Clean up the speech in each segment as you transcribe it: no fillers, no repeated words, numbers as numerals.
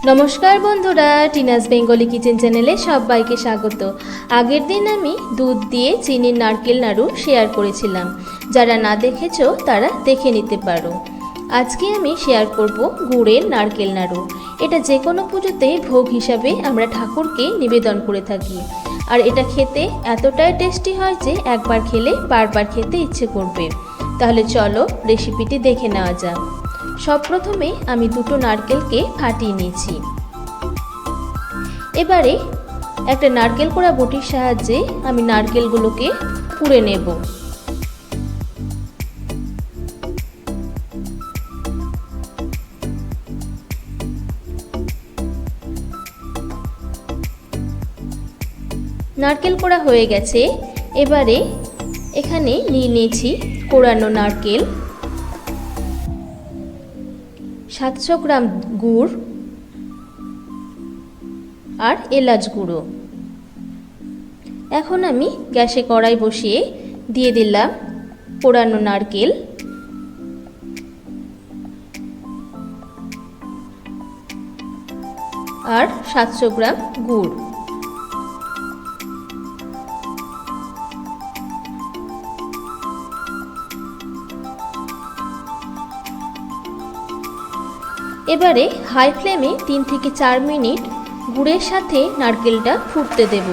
नमस्कार बंधुरा टीनास बेंगली किचेन चैनेले सबाइके स्वागत। आगेर दिन आमी दूध दिए चीनिर नारकेल नाड़ू शेयर करेछिलाम, जारा ना देखेछो तारा देखे निते पारो। आजके आमी शेयर करब गुड़ेर नारकेल नाड़ू। एटा जे कोनो पुजोते भोग हिसाबे आमरा ठाकुरके निवेदन करे थाकि और एटा खेते एतटाई टेस्टी हय जे एकबार खेले बारबार खेते इচ্ছে करबे। ताहले चलो रेसिपिटी देखे नेওয়া যাক। सब प्रथमे आमी दुटो नारकेल के फाटिए निয়েছি। एबारे एक नारकेल कोड़ा बटिर साहाज्ये आमी नारकेलगुलोके कुड़े नेब। नारकेल कोड़ा हये गेছে। एबारे एखाने निয়ে নিয়েছি कोड़ानो नारकेल, 700 ग्राम गुड़ और एलाच गुड़ो। एखन आमी गैसे कड़ाई बसिए दिए दिलाम पोड़ानो नारकेल और 700 ग्राम गुड़। एबारे हाई फ्लेमे 3 থেকে 4 मिनट गुड़ेर साथे नारकेलटा फुटते देब।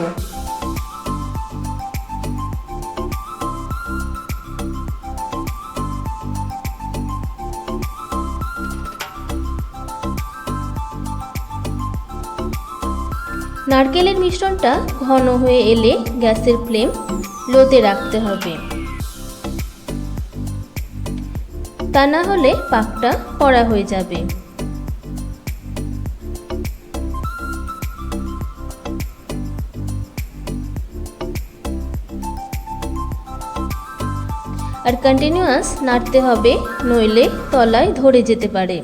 नारकेलेर मिश्रणटा घन हये एले गैसेर फ्लेम लोते राखते हबे, ता ना होले पाकटा कड़ा हये जाबे। और कन्टिन्यूअस नाड़ते हबे, नइले तलाय धरे जेते पारे।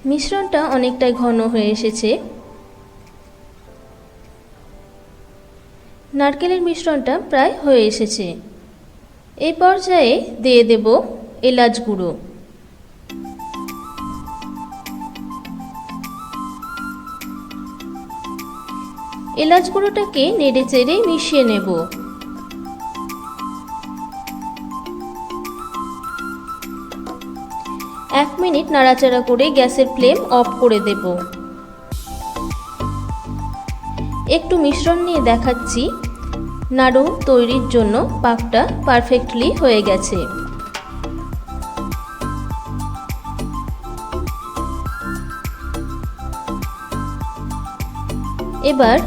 मिश्रणटा अनेकटाई घन हये एसेছে। नारकेलेर मिश्रणटा प्राय हये एसेছে। এই পর্যায়ে দিয়ে দেব এলাচ গুঁড়ো। एलाच गुঁড়োটাকে नेड़े चेड़े मिशिए नेब। एक मिनट नाड़ाचाड़ा करे गैसेर फ्लेम अफ करे देब। एकटू मिश्रण निये देखाচ্ছি नाड़ू तैरिर जोन्नो पाकटा पारफेक्टली हये गेছে। एबार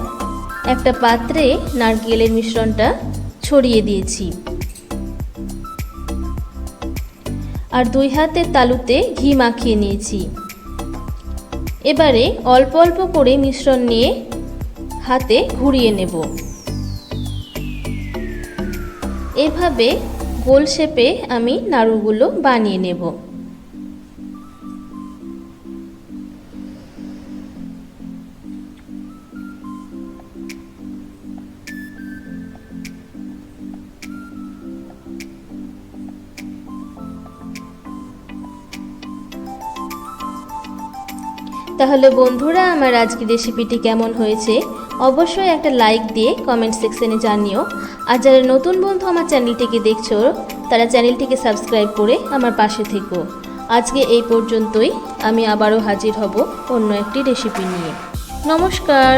একটা পাত্রে নারকেলের মিশ্রণটা ছড়িয়ে দিয়েছি আর দুই হাতের তালুতে ঘি মাখিয়ে নিয়েছি। এবারে অল্প অল্প করে মিশ্রণ নিয়ে হাতে ঘুরিয়ে নেব। এভাবে গোল শেপে আমি নাড়ুগুলো বানিয়ে নেব। তাহলে বন্ধুরা আমার আজকের রেসিপিটি কেমন হয়েছে অবশ্যই একটা লাইক দিয়ে কমেন্ট সেকশনে জানিও। আর যারা নতুন বন্ধু আমার চ্যানেলটিকে দেখছো তারা চ্যানেলটিকে সাবস্ক্রাইব করে আমার পাশে থেকো। আজকে এই পর্যন্তই, আমি আবারও হাজির হব অন্য একটি রেসিপি নিয়ে। নমস্কার।